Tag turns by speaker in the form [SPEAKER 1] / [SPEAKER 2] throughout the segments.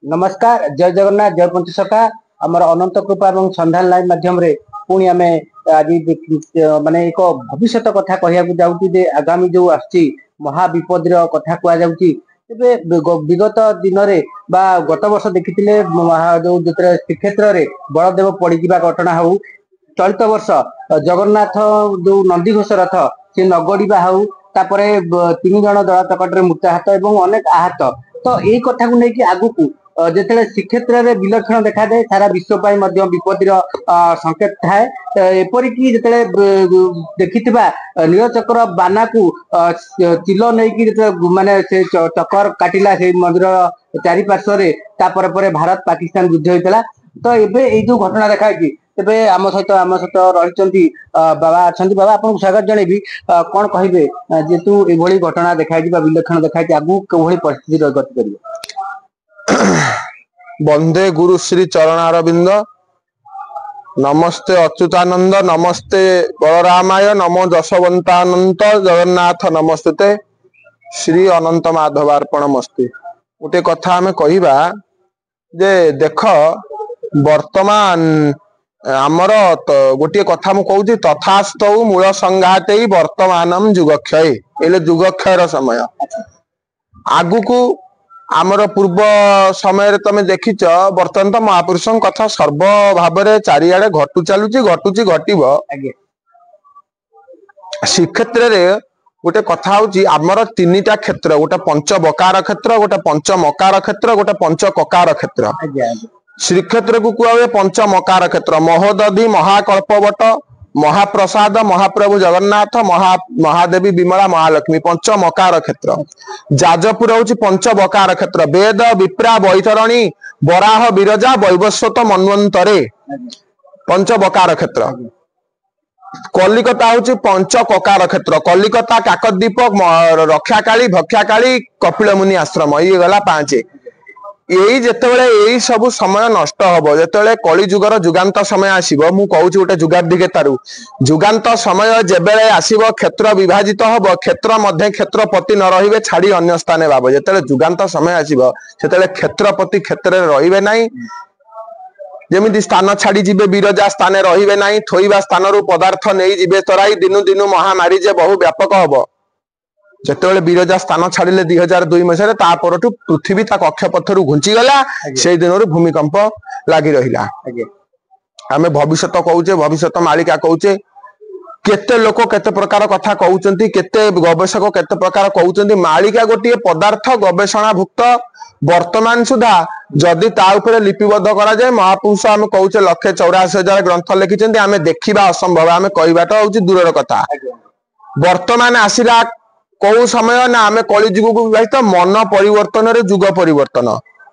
[SPEAKER 1] नमस्कार जय जगन्नाथ जय पंचसखा आमर अनंत कृपा और संधान लाइन माध्यम रे पुणी आम आज माने एक भविष्य कथा कहया जाऊँ आगामी जो आसची महाविपद कथा कहुचे विगत दिन में गत वर्ष देखी जो श्रीक्षेत्र में बलदेव पड़ा घटना हो चलित वर्ष जगन्नाथ जो नंदीघोष रथ सी नगड़ा हो तापर 3 जन दल चकट मृत्याहत और अनेक आहत तो यही कथा को लेकिन आगू जिते श्रीक्षेत्र में विलक्षण देखा जाए सारा विश्व विपत्तिर संकेत थाए एपरिक जिते देखि नीलचक्र बाना को चिल नहीं माने से चक्कर काटिला से मंदिर चारिपार्श्व भारत पाकिस्तान युद्ध होता तो ये जो घटना देखा तेरे आम सहित रही बाबा अच्छा बाबा आपको स्वागत जनइबी कौन कहे जेतु ये घटना देखा विलक्षण देखा आगू कौन परिस्थिति गति कर
[SPEAKER 2] वंदे गुरु श्री चरणारविंद नमस्ते अच्युतानंद नमस्ते बलरामाय नमो जशवंतानंत जगन्नाथ नमस्ते श्री अनंत माधवार्पणमस्तु। गोटे कथा आमे कहिबा जे देख वर्तमान आमर गोटे कथा मु कहूची तथास्तौ मूल संघाते वर्तमानम जुगक्षय एले जुगक्षयर समय आगु को आमर पूर्व समय तमे देखिच बर्तमान तो महापुरुष कथा सर्व भाव चारिआडे घटु चलुची घटुची घटिब श्रीक्षेत्र रे गोटे कथा होची आमर 3टा क्षेत्र गोटे पंच बकार क्षेत्र गोटे पंच मकार क्षेत्र गोटे पंच ककार क्षेत्र श्रीक्षेत्र को कुआ पंच मकार क्षेत्र महोदधि महाकल्पवट महाप्रसाद महाप्रभु जगन्नाथ महादेवी विमला महालक्ष्मी पंच मकार क्षेत्र जाजपुर हूँ पंच बकार क्षेत्र वेद विप्रा बैतरणी बराह विरजा वैवस्वत मन्वंतरे पंच बकार क्षेत्र कलिकता हूँ पंच ककार क्षेत्र कलिकता काकद्वीप रक्षाकाली भक्षाकाली कपिलमुनि आश्रम ये गला 5 यही जितेबाला यही सब समय नष्ट हम जिते कली जुगर जुगांत समय आसो मु कहूँ गोटे जुगाधिकेतारू जुगांत समय जेबे आसो क्षेत्र विभाजित हम क्षेत्र मध्य क्षेत्रपति न रे छाड़ी अन्य स्थान भाव जिते जुगांत समय आसो से क्षेत्रपति क्षेत्र रे ना जमी स्थान छाड़ी जी विरजा स्थान रे ना थोइबा स्थान पदार्थ नहीं जी तराई दिनु दिनु महामारी जे बहु व्यापक हम जिते विरजा स्थान छाड़े 2002 मसीह पृथ्वी ता कक्षपथर घुंचीगला से दिन भूमिकंप लगी रहा आम भविष्य कहूचे भविष्य मालिका कहूचे केते लोक केते प्रकार कथा कहउचंती केते गवेषक केते प्रकार कहउचंती मालिका गोटे पदार्थ गवेषणा भुक्त वर्तमान सुधा जदि ता उपरे लिपिबद्ध करा जाए महापुरुष आम कहउचे 184,000 ग्रंथ लिखिचंती आम देखिबा असंभव आम कहबाटा होची दूरर कथा वर्तमान आसिला कौ समय ना आम कलिजुग को विवाहित मन परिवर्तन रे जुग परिवर्तन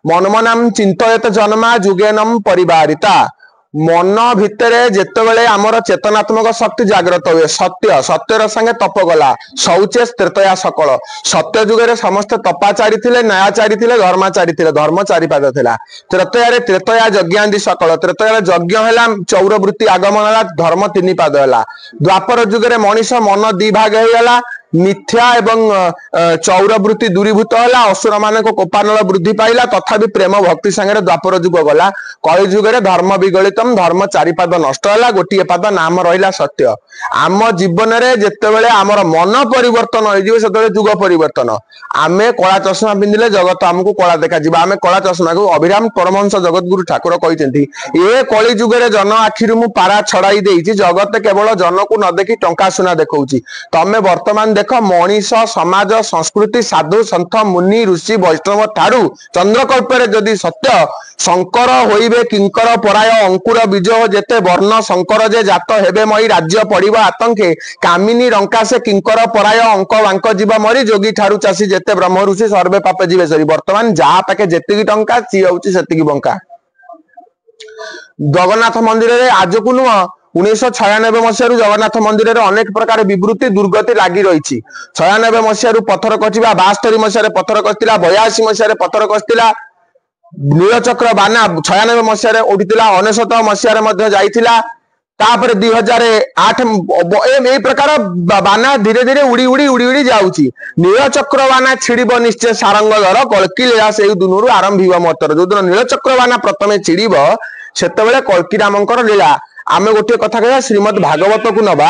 [SPEAKER 2] मन मनाम चिंतयत जन्मा जुगेनम परिवारिता मन भितर जेतेबेले आमर चेतनात्मक शक्ति जागृत हुए सत्य सत्यर संगे तप गला शौचे त्रेतया सकल सत्य जुगे समस्ते तपाचारी थिले न्यायाचारी थिले धर्माचारी थिले धर्म चारिपाद थिला त्रेतया त्रेतया यज्ञादि सकल त्रेतया यज्ञ हैला चौरवृत्ति आगमन हैला धर्म 3 पाद हैला द्वापर जुगे मनीष मन 2 भाग हैगला मिथ्या एवं चौरवृत्ति दूरीभूत है असुर मान कोपानल वृद्धि पाइला तथापि प्रेम भक्ति संगे द्वापर जुग गला कलि जुगे धर्म विगलितम धर्म 4 पाद नष्ट है गोटे पाद नाम रहा सत्य आम जीवन में जितेबाला आमर मन परिवर्तन हो जुग परिवर्तन आम कला चषमा पिंधिले जगत आमको कला देखा आम कला चषमा को अभिराम परमहंस जगतगुरु ठाकुर कहते ये कलि जुगे जन आखिर मु पारा छड़ाई देइछि जगत केवल जन को न देखी टंका सुना देखौछि तमे वर्तमान देख मनीष समाज संस्कृति साधु सन्थ मुनि ऋषि वैष्णव ठारू चंद्रकल्पे जदि सत्य शंकर होइबे किंकर पराय अंकुर बीज जेते वर्ण शंकर जे जात हेबे मई राज्य पड़िबा आतंके कामिनी रंका से किंकर पराय अंक वांक जीव मरी जोगी ठारू चासी जेते ब्रह्म ऋषि सर्वे पापे जीवे सरी वर्तमान जहा पाके जेतिकी टंका सी होउची सेतिकी बंका जगन्नाथ मंदिर रे आज को नुह 1996 मसीह जगन्नाथ मंदिर रे अनेक प्रकार विवृत्ति दुर्गति लगी रही 96 मसीह पत्थर कटिबा 72 मसीह पत्थर कटिला 82 मसीह पत्थर कटिला नीलचक्र बाना 96 मसीह उठिला 99 मसीह जाइथिला तापर 2008 ए प्रकार बाना धीरे धीरे उड़ी उड़ी उड़ी उड़ी जाउची नीलचक्र बाना छिड़ब निश्चय सारंग दर कल्की लीला से दुनू आरंभ मतर जो दिन नीलचक्र बाना प्रथमे छिड़ब सेतेबेले कल्की रामंकर लीला आमे गोटे कथा कहया श्रीमद् भागवत को नबा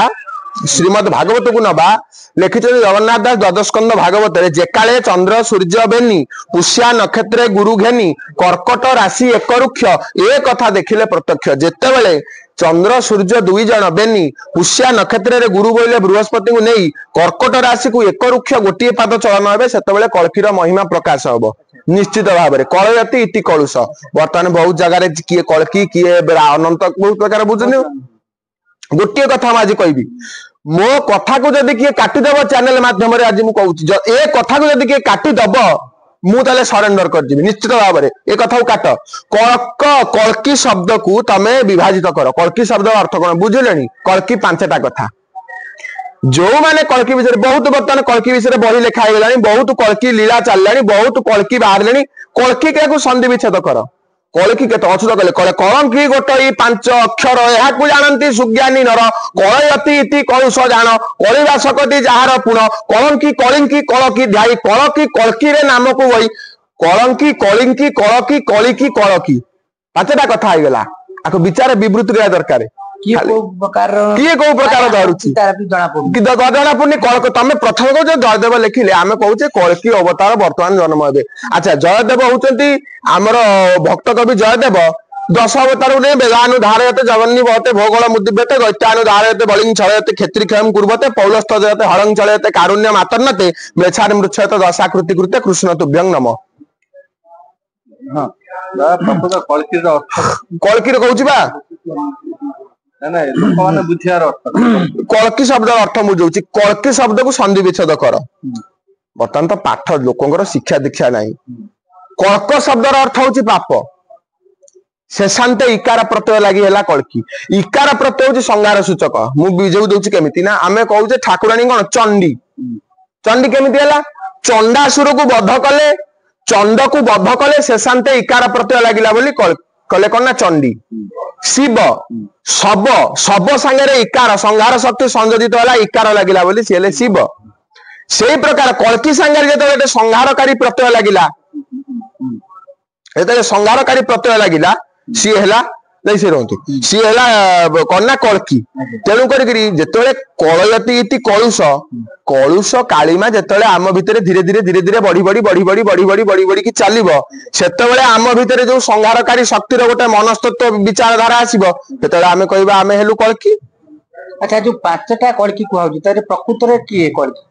[SPEAKER 2] श्रीमद् भागवत को नबा लिखित जगन्नाथ दास द्वादश स्कंद भागवत रे जेकाले चंद्र सूर्य बेनी पुष्या नक्षत्र गुरु घेनी कर्कट राशि एक रुक्ष ए कथा देखिले प्रत्यक्ष जेतेबेले चंद्र सूर्य दुई जन बेनी पुष्या नक्षत्र रे गुरु बोले बृहस्पति को नहीं कर्कट राशि को एक रुक्ष गोटे पाद चलन हे सेतेबेले कल्कीर महिमा प्रकाश हबो निश्चित भाव में कलयति इति कलुष वर्तमान बहुत जगह किए कल्की किए अनंत बहुत प्रकार बुझुनी गोटे कथा आज कहबी मो कथा को जदि किए काटिदेव चैनल माध्यम आज मुझे कहूँ ए कथा को जदि किए काटिदेव मुझे सरेंडर कर निश्चित भाव में ए कथा काट कल्की शब्द को तमे विभाजित कर कल्की शब्द अर्थ कौन बुझिले कल्की पांचटा कथा जो माने कल्की विषय बहुत बर्तमान कल्की विषय बही लिखा है बहुत कल्की लीला चललानी बहुत कल्की बाहर कल्की क्या संधि विच्छेद कर कल्की के अचुत कले कले कलंकी गोटई पांच अक्षर यहाकू जानती सुज्ञानी नर कलयति इति कलुष जान कलिबासकति जहार पुण कलंकी कलिंकी कलकी ध्याई कलकी कल्की रे नाम को वही कलंकी कलिंकी कलकी कलिकी कलकी पांचटा कथा आईगला आको विचार विवृत रहा दरकार
[SPEAKER 1] किए को प्रकार
[SPEAKER 2] धरुची जना पड़नी तमे प्रथम कह जयदेव लिखिले आमे कहूचे कल्की अवतार वर्तमान जन्म हे अच्छा जयदेव होचंती आमर भक्त कवि जयदेव 10 अवतार ने वेदानु धारयते जगन्नी बहते भोगल मुदिव्यते दैत्यानु धारयते बलिंग छलयते क्षेत्री क्षयं कुर्वते पौलस्थ जयते हरंग चलयते कारुण्य मातर्नते म्लेच्छारि मृच्छयते दशाकृति कृते कृष्ण तुभ्यं नमः
[SPEAKER 3] हां कल्की रो
[SPEAKER 2] कल्की रो कहूची बा कल्की शब्द अर्थ बुझाऊँ कल्की शब्द को संधि विच्छेद कर बर्तमान तो पाठ लोक शिक्षा दीक्षा नहीं कल्क शब्द अर्थ हूँ पाप शेषांत इकार प्रत्यय लगी है कल्की इकार प्रत्यय हूँ संगार सूचक मुझे दूसरी केमी ना आम कहूचे ठाकुराणी कौन चंडी चंडी केमी है चंडासुर को बध कले चंड को बध कले शेषांत इकार प्रत्यय लगिला बोली कले कौन ना चंडी शिव शब शब सांगे इकार संहार शक्ति संयोजित है इकार लगिला बोली सी हेले शिव से प्रकार कल्की सांगे जो संहारकारी प्रत्यय लगिला संहारकारी प्रत्यय लगिला सी है नहीं सी रहतु सी है कन्या कल्की तेणु करते कलयति इति कलुष कलुष कालीमा जिते आम भितर धीरे धीरे धीरे धीरे बढ़ी बढ़ी बढ़ी बढ़ी बढ़ी बढ़ी बढ़ी बढ़ी की चलो से आम भितर जो संहारकारी शक्तिर गोटे मनस्तत्व विचारधारा आसो से आम कह आम हेलु कल्की
[SPEAKER 1] अच्छा जो 5टा कल्की कहूँ प्रकृत में किए कल्की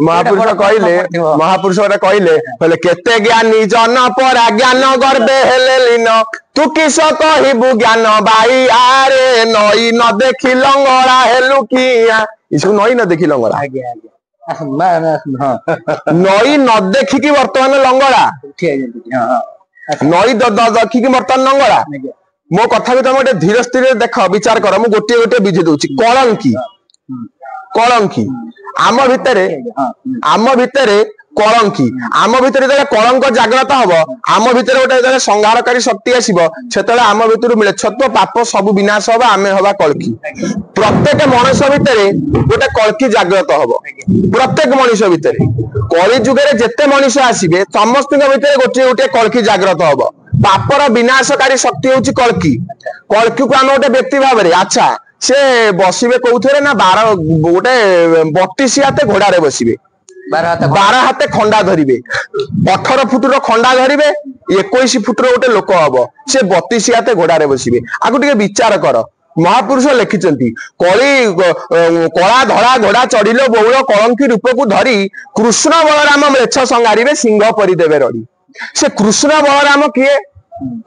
[SPEAKER 2] महापुरुष कहले केते ज्ञानी जन परा ज्ञान गर्भे हेले लीन तू किस कहबू ज्ञान भाई आरे नई न देखी लंगड़ा हेलु किया इसको नई न देखी लंगड़ा नई न देखिकी वर्तमान लंगड़ा नई देखिकी वर्तमान लंगड़ा मो कथा भी तुम धीरे स्थिर देख विचार कर मुझे गोटे गोटे विधि दूची कलंकी कलंकी आम भितर कलंकी आम भितर कलंक जागृत हम आम भितर गोटे संहारकारी शक्ति आसो से आम भितर म्लेच्छत्व पाप सब विनाश हम आम हवा कल्की प्रत्येक मनुष्य भितर गोटे कल्की जागृत हम प्रत्येक मनुष्य भितर कली जुगे जेते मनुष्य आसवे समस्त भितर गोटे गोटे कल्की जागृत हम पापर विनाशकारी शक्ति हूँ कल्की कल्की को आम गोटे व्यक्ति भाव में अच्छा से बसवे कौथे ना 12 गोटे 32 हाथे घोड़े बसवे 12 हाथे खंडा धरिवे 18 फुटर खंडा धरिवे 21 फुटर गोटे लोक हम से 32 हाथे घोड़े बसवे आगु टिके विचार कर महापुरुष लिखिंट कली कला धड़ा घोड़ा चढ़िल बहुल कलंकी रूप को धरी कृष्ण बलराम म्लेच्छ संगारिवे सिंह परिदेवे रड़ी से कृष्ण बलराम किए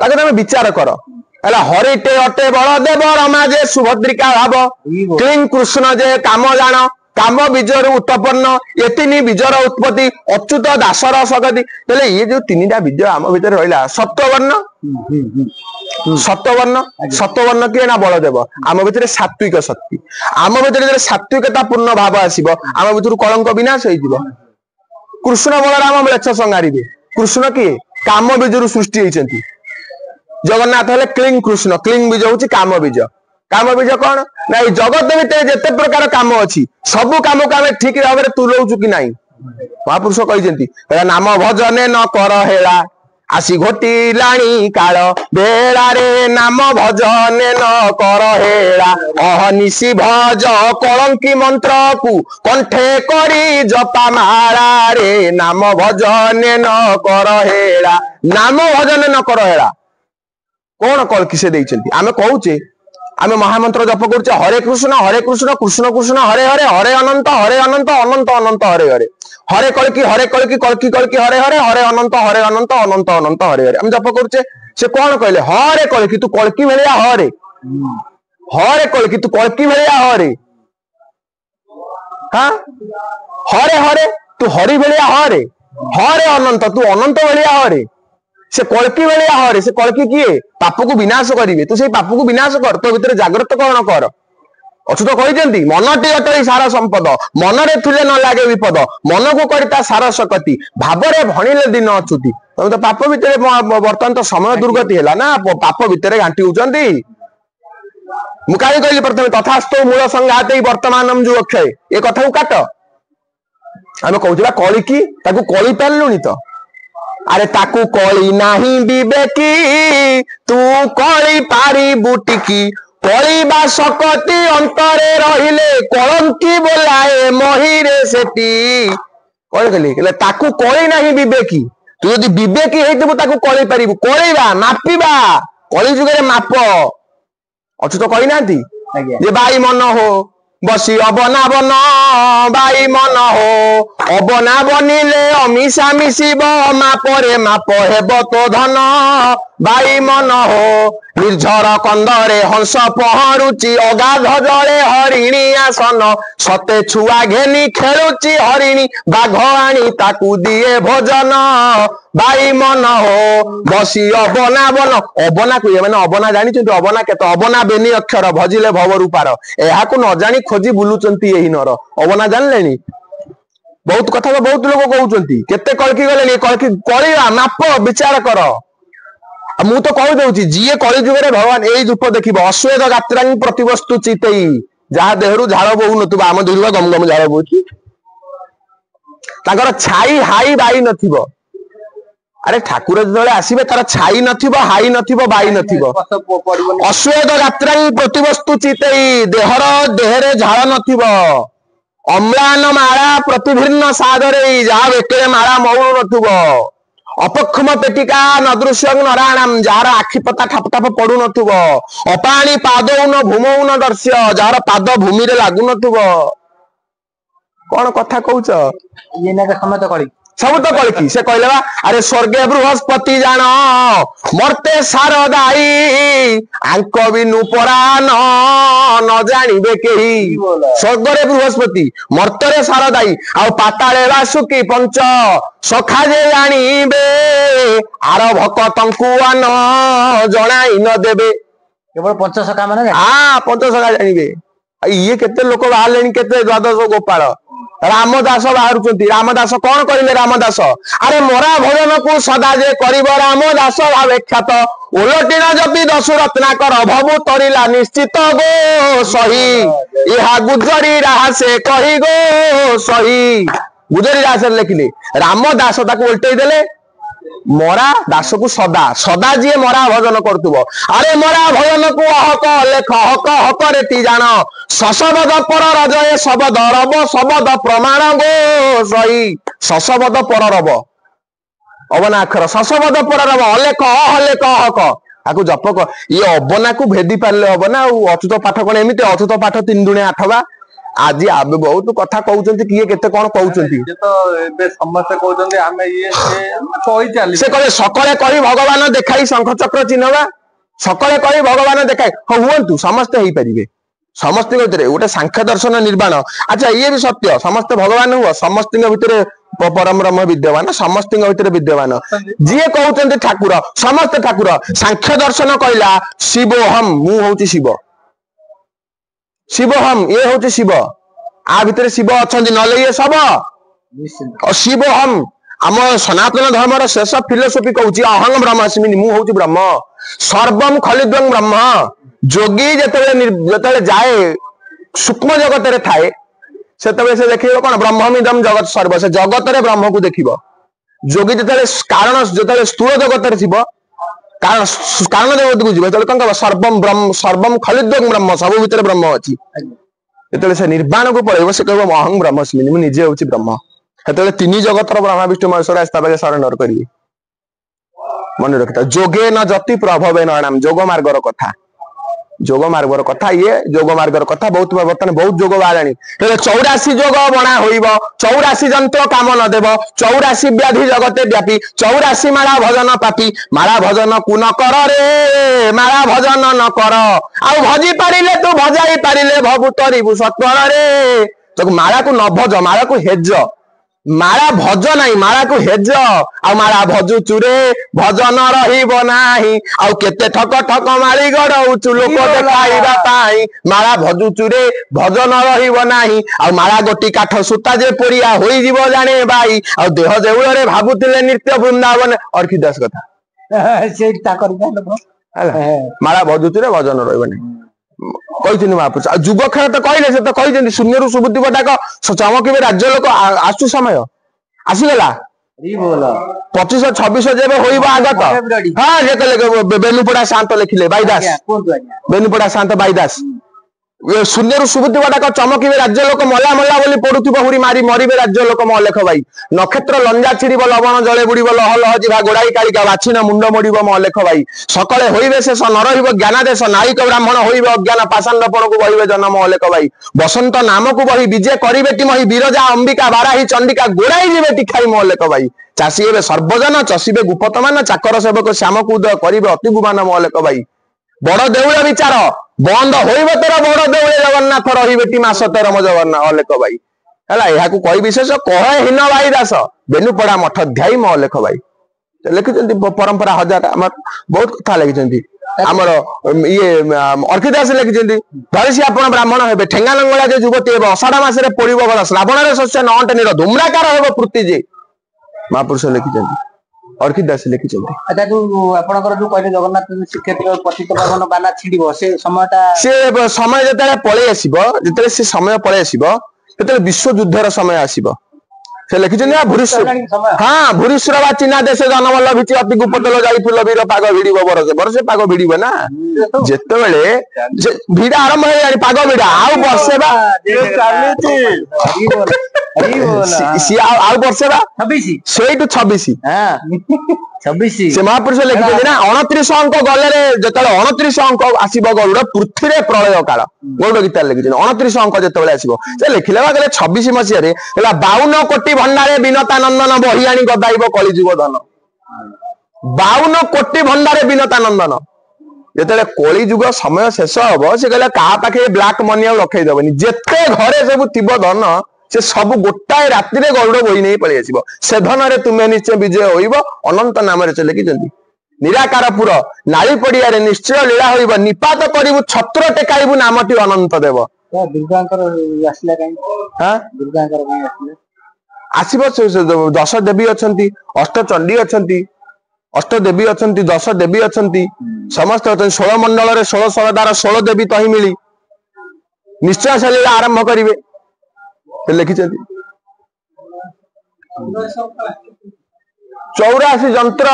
[SPEAKER 2] तुम विचार कर हरिटे अटे बलदेव रमाजे सुभद्रिका भाव क्लीन कृष्ण जे काम जान काम बीजर उत्पन्न ये 3 बीजर उत्पत्ति अच्युत दासर सगति ये जो 3टा बीज आम भीतर रहा सत्वर्ण किए ना बलदेव आम भीतर सात्विक शक्ति आम भीतर सात्विकता पूर्ण भाव आसो आम भीतर कलंक विनाश हो कृष्ण बलराम म्लेच्छ संगारिवे कृष्ण किए काम बीजर सृष्टि होती जगन्नाथ हेले क्लिंग कृष्ण क्लिंग बीज हूँ काम बीज कौन ना जगत भितर जिते प्रकार काम अच्छी सबू काम को आम ठीक भाव में तुलाऊचु कि नाई महापुरुष कहते नाम भजने न कर हेला आसी घोटिलाणी काल बेड़ा रे नाम भजने न कर हेला अहनिशी भज कलंकी मंत्र को कंठे करी जपा मारा रे नाम भजने न कर हेला नाम भजने न कर हेला कौन कलकी से देइछन्ती आमे कहूचे आमे महामंत्र जप करूचे हरे कृष्ण कृष्ण कृष्ण हरे हरे हरे अनंत अनंत अनंत हरे हरे हरे कलकी कलकी कलकी हरे हरे हरे अनंत अनंत अनंत हरे हरे हम जप करूचे से कौन कहले हरे कलकी तू कलकी भेलिया हरे हरे कलकी तू कलकी भेलिया हरे हाँ हरे हरे तू हरि भेलिया हरे हरे अनंत तू अनंत भेलिया हरे से कलकी भेलिया हरे से कलकी किए पाप को विनाश करिवे तू से पाप को विनाश कर तो भीतर जागृत कौन कर अचुत कहते मनटी अटई सारा संपद मनरे थिले न लागे विपद मन को करता सारा सकती भावरे भणिले दिन अछुती तुम तो पाप भितर बर्तमान तो समय दुर्गति है ना पाप भितर घाटी होचंती मुकाई कहली प्रथम तथास्तो मूल संघात वर्तमान जो अक्षय ए कथा को काट आम कहूँ कलिकी ताकू कली पार्लुनी तो अरे ताकू कली नाही विवेकी तू कली पारी बुटिकी कलिबा सकती अंतरे रहिले कलंकी बोलाए महीरे सेठी कौन कहले ताकू कली नाही विवेकी तू यदि विवेकी हेतु ताकू कली पारिबु कलिबा मापिबा कली जुगरे माप अचुत कही नांती जे बाई मन हो बसी अबना बन बाई मन हो अबना बनिले अमिशा मिशिब मापरे माप हेब तो धन बाई मन हो निर्झर कंदरे हंस पहरुची अगाध जले हरिणी आसन सते छुआ घेनी खेलुची हरिणी बाघ आनी ताकू दिए भोजन बाई मन हो बसी अबना बन अबना को माने अबना जानी अबना केत अबना बेनी अक्षर भजिले भवरू पार यह न जानी खोजी बुलुचंती एही नर अबना जानलेनी बहुत कथा बहुत लोग कहउचंती केते कलकी गलेनी कलकी कलिया माप विचार कर मु तो कह दउची जीए कली जुगरे भगवान एई रूप देखिबो अश्वेत गात्रांग प्रतिवस्तु चितेई जहा देहरु झाळ बहु नथुबा आम दुर्गा गम गम झाळ बहुची ताकर छाई हाई बाई नथिबो अरे ठाकुर जदे आसीबे तार छाई नथिबो हाई नथिबो बाई नथिबो अश्वेत गात्रांग प्रतिवस्तु चितेई देहर देहरे झाळ नथिबो अम्लान माळा प्रतिभिन्न सादरे जहा बेकरे माळा मौळ नथुबो अपक्षम पेटिका नदृश्य नारायणम जार आखि पता ठाप ठाप पड़ू नथुब अपाणी पादौन भूमौन दर्श्य जार पाद भूमि रे लागू नथुब कौन कथा कहूच सब तो कलकी से कहले अरे स्वर्गे बृहस्पति जान मर्ते सारदाई आंक बिनु परान न जानिबे केही स्वर्गरे बृहस्पति मर्तरे सारदाई आ पाताले वासुकी पंच सखा जे जानिबे आर भक्तंकु आन जणाई न देबे
[SPEAKER 1] केवल पंच सखा माने
[SPEAKER 2] हां पंच सखा जानिबे ये केते लोक बाहरलेनी केते द्वादश गोपाल रामदास बाहरुचंती रामदास कौन करिले रामदास अरे मोरा भजन को सदा जे करिब रामदास भावे ख्यात ओलटी न जपि दशु रत्नाकर भवु तरिला निश्चित गो सही इहा गुजरी राह से कही गो सही गुजरी राह से लिखिले रामदास ताको उल्टई देले मोरा दास को सदा सदा जी मोरा भजन करतुब अरे मोरा भजन को हक लेख हक हक रेटी जान सशबद पर रजय शबद रब शबद प्रमाण गो सही सशबद पर रब अबनाक्षर सशबद पर रब अलेख अलेख हक आकु जपक ये अबना को भेदी पारे अबना अचुत पाठ कौन एमती अचुत पाठ 3 दुणे 8 बा आज आबे बहुत कथा कहउचंती किए केते कोन कहउचंती
[SPEAKER 3] जे तो एबे समस्त कहउचंती हमें ये कोई चली
[SPEAKER 2] से कहले सकले कहि भगवान देखाई शंख चक्र चिन्हवा सकले कहि भगवान देखाई हुवंतु समस्त हेई परिबे समस्त के भीतर गोटे सांख्य दर्शन निर्वाण अच्छा ये भी सत्य समस्त भगवान हुआ समस्त के भीतर परम ब्रह्म विद्यमान समस्त के भीतर विद्यमान जी कहउचंती ठाकुर समस्त ठाकुर सांख्य दर्शन कहला शिवोहम मु होउची शिव शिव हम ये हूँ शिव आ भितर शिव अच्छा ना ये सब और शिव हम आम सनातन धर्म शेष फिलोसफी कहूँ अहं ब्रह्मास्मि मु हूँ ब्रह्म सर्वम खलिद्वं ब्रह्म जोगी जिते जाए सूक्ष्म जगत रे थाए से देखिए कौन ब्रह्ममिदम जगत सर्व से जगत रे ब्रह्म को देखिब जोगी जिते कारण जिते स्थूल जगत रे थिबो कारण कारण जगत को जीव कौन कह सर्वम खलिद्वं ब्रह्म सब भितर ब्रह्म अच्छी जो से निर्वाण को पड़ेगा से कह अहं ब्रह्मस्मि मुझे निजे हूँ ब्रह्म से तीन जगतर ब्रह्मा विष्णु महेश्वर आस्था पाखे सरेंडर करेंगे मन रखता जोगे न जति प्रभवे नाम जोग मार्गर कथा जोग मार्गर कथा ये जोग मार्गर कथा बहुत बर्तमान बहुत जोग बाहर 84 जोग बना होइब 84 जंत्र काम न देव 84 व्याधि जगते व्यापी 84 माला भजन पापी माला भजन कु न कर रे माला भजन न कर आ भजी पारिले तू भजाई पारिले भबु तरिबु सत्वर रे तो माला को न भज माला को हेज माला भज नहीं माला को हेज आ माला भजु चुरे भजन रहिब नाही आ केते ठक ठक माली गड़ौचु लोक देखाइबा पाई माला भजु चुरे भजन रहिब नाही आ माला गोटी काठ सूता जे पोरिया होई जीव जाने बाई आ देह देउल रे भाबुतिले नृत्य वृंदावन अर्खिदास कथा
[SPEAKER 1] से ता करबा
[SPEAKER 2] माला भजु चुरे भजन रहिब नाही कहते महापुरुष जुग खेल तो कहले से तो कहते शून्य सुबुद्धि बटाक चमक राज्य लोक आसु समय आसीगला 25-26 जेबे होइबा आगत हाँ जे बेनुपड़ा शांत लिखिले बाईदास बेनुपड़ा शांत बाईदास शून्य सुबुद्धि बटाक चमक राज्य लोक मला मला बोली पड़ुथिब हुरी मारी मरिबे राज्य लोक म लेख भाई नक्षत्र लंजा छिड़ब लवण जले बुड़ब लहल हजिबा गोड़ाई कालिका बाछिन मुंड मोड़ब म लेख भाई सकले होइबे शेष न रहिब ज्ञानादेश नायिक ब्राह्मण होइबे अज्ञान पाषाण्डपण को बहिबे जन्म लेख भाई बसंत नाम को बही विजय करिबे टिमहि बिरजा अंबिका बाराही चंडिका गोड़ाई जिबे टिखाई म लेख भाई चाषी एबे सर्वजन चषिबे गुपतमान चाकर सेवक श्याम को उदय करिबे अति गुमान म लेख भाई बड़ देउल विचार बंद होइबे तोर बड़ देउल जगन्नाथ रहिबे टी मास तेर म जगन्नाथ अलेख भाई हला एहा को कहि विशेष कहे हिन भाई दास बेनुपड़ा मठ ध्याई म अलेख भाई लिखिचंती परंपरा हजार हमर बहुत कथा लिखिचंती हमर ये अर्खिदास लिखिचंती धरिसी आपण ब्राह्मण हेबे ठेंगा लंगळा जे युवती हेबे अषाढ़ मास रे पड़िबो गला श्रावण रे शस्य नअंट निर धूम्राकार हेबो पृथ्वी जे महापुरुष लिखिचंती अर्खिदास लिखिचंती
[SPEAKER 1] अच्छा जो आपनकर जो कहले जगन्नाथ श्रीक्षेत्र पतित पावन बाना छिड़िबो से समयटा
[SPEAKER 2] से समय जतले पळे आसीबो जतले से समय पळे आसीबो ततले विश्व युद्धर समय आसीबो से लिखिचंती भूरिश्वर हां भूरिश्वर चीना देश जनमल भिची अति गुपतल जाई फुल वीर पाग भिड़िबो बरसे पाग भिड़िबो ना जेतेबेले भिड़ा आरंभ हे यानी पाग भिड़ा आउ बरसे बा सी आउ बरसे बा 26 सेइटु 26 हां 26 से महापुरुष लिखिते ना 29 अंक गले रे जतले 29 अंक आसीबो गरुड़ पृथ्वी रे प्रलय काल गरुड़ गीता लिखिते 29 अंक जतले आसीबो से लिखिले बा गले 26 मसिया रे हला 52 कोटी भंडारे बिनता नंदन बहियाणी गदाइबो कलिजुग धन 52 कोटी भंडारे बिनता नंदन जेतले कली जुग समय शेष हबो से कहले का पाखे ब्लैक मनी आ रखै देबनी जेते घरे सब थिबो धन से सब गोटाए राति रे गरुड़ बोही नहीं पळि आसीबो से धन रे तुमे निश्चय विजय होइबो अनंत नाम रे चले कि जंदी निराकारपुर नाली पड़िया रे निश्चय लीला होइबो निपात करिबु छत्र टेकाइबु नामटी अनंत देव
[SPEAKER 1] दुर्गांकर आसला काई हां दुर्गांकर काई आसला
[SPEAKER 2] आसीबो 10 देवी अछंती अष्ट चंडी अछंती अष्ट देवी अछंती 10 देवी अछंती समस्त 16 मंडल रे 16 सरदार 16 देवी तही मिली निश्चय से लीला आरंभ करिवे लिखिचंती 84 जंत्र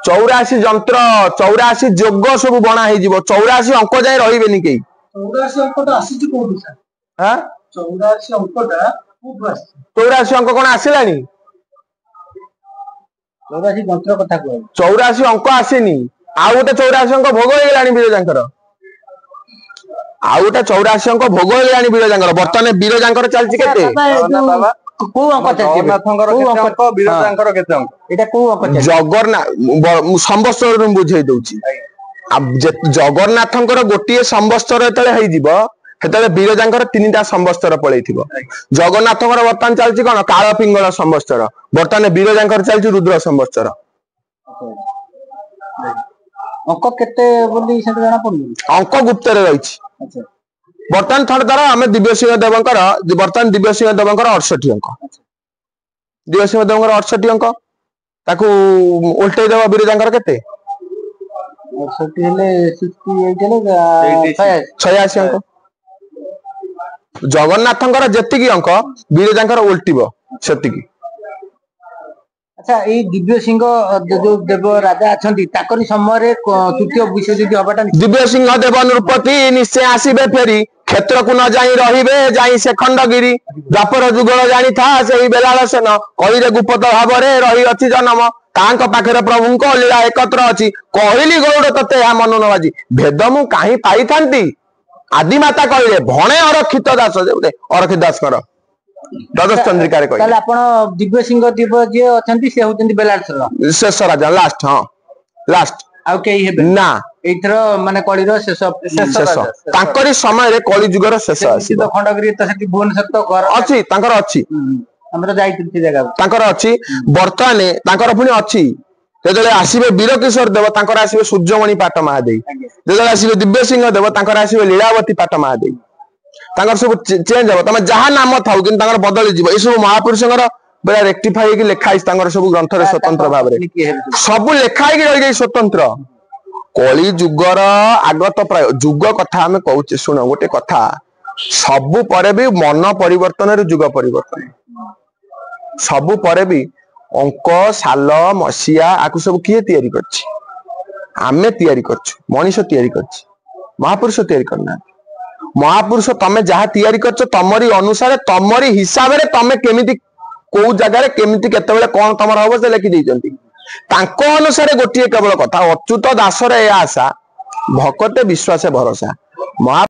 [SPEAKER 2] 84 जोग सब बना हे जीवो 84 अंक जाय रहिबेनी के
[SPEAKER 1] 84 अंकटा आसीची कोठु सर हां 84 अंकटा कोठु आसी
[SPEAKER 2] 84 अंक कोन आसिलानी
[SPEAKER 1] 84 जंत्र कथा कहै
[SPEAKER 2] 84 अंक आसीनी आ गोटे 84 अंक भोग हे गेलानी बिरजांकर आ गोटे 84 अंक भोग हे गेलानी बिरजांकर बर्तने बिरजांकर चलची केते
[SPEAKER 1] को अंक चलची
[SPEAKER 3] जगन्नाथंकर केते अंक बिरजांकर केते अंक
[SPEAKER 1] एटा को अंक
[SPEAKER 2] जगन्नाथ संवत्सर बुझाई दउची अब जगन्नाथंकर गोटिए संवत्सर तळे हेइ जीवो हेतले बिरजांकर तीनटा संवत्सर पळैथिबो जगन्नाथंकर वर्तमान चलची कोन काळ पिंगळ संवत्सर वर्तमान बिरजांकर चलची रुद्र संवत्सर
[SPEAKER 1] अंक केते बोली से जाना पड़नी
[SPEAKER 2] अंक गुप्त रे रहिछि
[SPEAKER 1] अच्छा
[SPEAKER 2] वर्तमान थर्ड आमे दिव्य सिंह देवंकर वर्तमान दिव्य सिंह देवंकर 68 अंक दिव्यसिंह देवଙ୍କର 68 अंक ताकू उल्टै देव बिरजांकर केते
[SPEAKER 1] 68 हेले 68 हेले
[SPEAKER 2] 86 अंक जगन्नाथंकर जेतिकी अंक बिरजांकर उल्टिबो सेतिकी।
[SPEAKER 1] अच्छा ये दिव्य सिंह जो देव राजा अछंती ताकरी समय रे तृतीय विश्वयुद्ध हबाटा
[SPEAKER 2] दिव्य सिंह देव नृपति निश्चय आसीबे फेरी क्षेत्र को न जाई रहिबे जाई से खंडगिरी द्वापर जुगल जानी था सेही बेलाल सेन कहिरे गुप्त भावरे रही अछि जन्म तांक पाखरे प्रभुंक लीला एकत्र अछि कहली गौड़ तते या मन नबाजी भेद मु काहे पाई थांती आदि माता कहले भणे अरक्षित दास अरक्षित दास कर द्वादश चंद्रिका रे
[SPEAKER 1] ताले आपण दिव्य सिंह देव जे अछंती से होतंती बेलाल
[SPEAKER 2] शेष राजा लास्ट हां लास्ट
[SPEAKER 1] आउ केही हेबे
[SPEAKER 2] ना
[SPEAKER 1] एथर माने कलिर शेष
[SPEAKER 2] तांकरी समय रे कली जुगर शेष आसी
[SPEAKER 1] तो खंडगिरी तो सेठी भुवनेश्वर तो घर
[SPEAKER 2] अछि तांकर अछि
[SPEAKER 1] हमरा जाइति जगह
[SPEAKER 2] तांकर अछि वर्तमान तांकर पुनी अछि जेतले आसीबे वीर किशोर देव तांकर आसीबे सूर्यमणि पाट महादेव जेतले आसीबे दिव्य सिंह देव तांकर आसीबे लीलावती पाट महादेव तांकर सब चेंज हो तमे जहा नाम थाउ किन तांकर बदली जीव ए सब महापुरुषंकर बेला रेक्टिफाई कि लेखा इस तांकर सब ग्रंथ रे स्वतंत्र भाव रे सब लेखा कि रहि जाई स्वतंत्र कली जुगर आगत प्राय जुग कथा हमें कहूचे सुन गोटे कथा सबु परे भी मन परिवर्तन रे जुग परिवर्तन सबु परे भी अंक साल मसिया आकु सब किए तयारी करछि आमे तयारी करछु मनीष तयारी करछि महापुरुष तयारी करना महापुरुष तमे जहा तयारी करछ तमरी अनुसार तमरी हिसाब रे तमे केमिति को जगह रे केमिति केते बेले कोन तमर होबो से लिखि दैचंती तांको अनुसार गोटिए केवल कथा अच्युत दास रे आशा भकते विश्वास भरोसा महा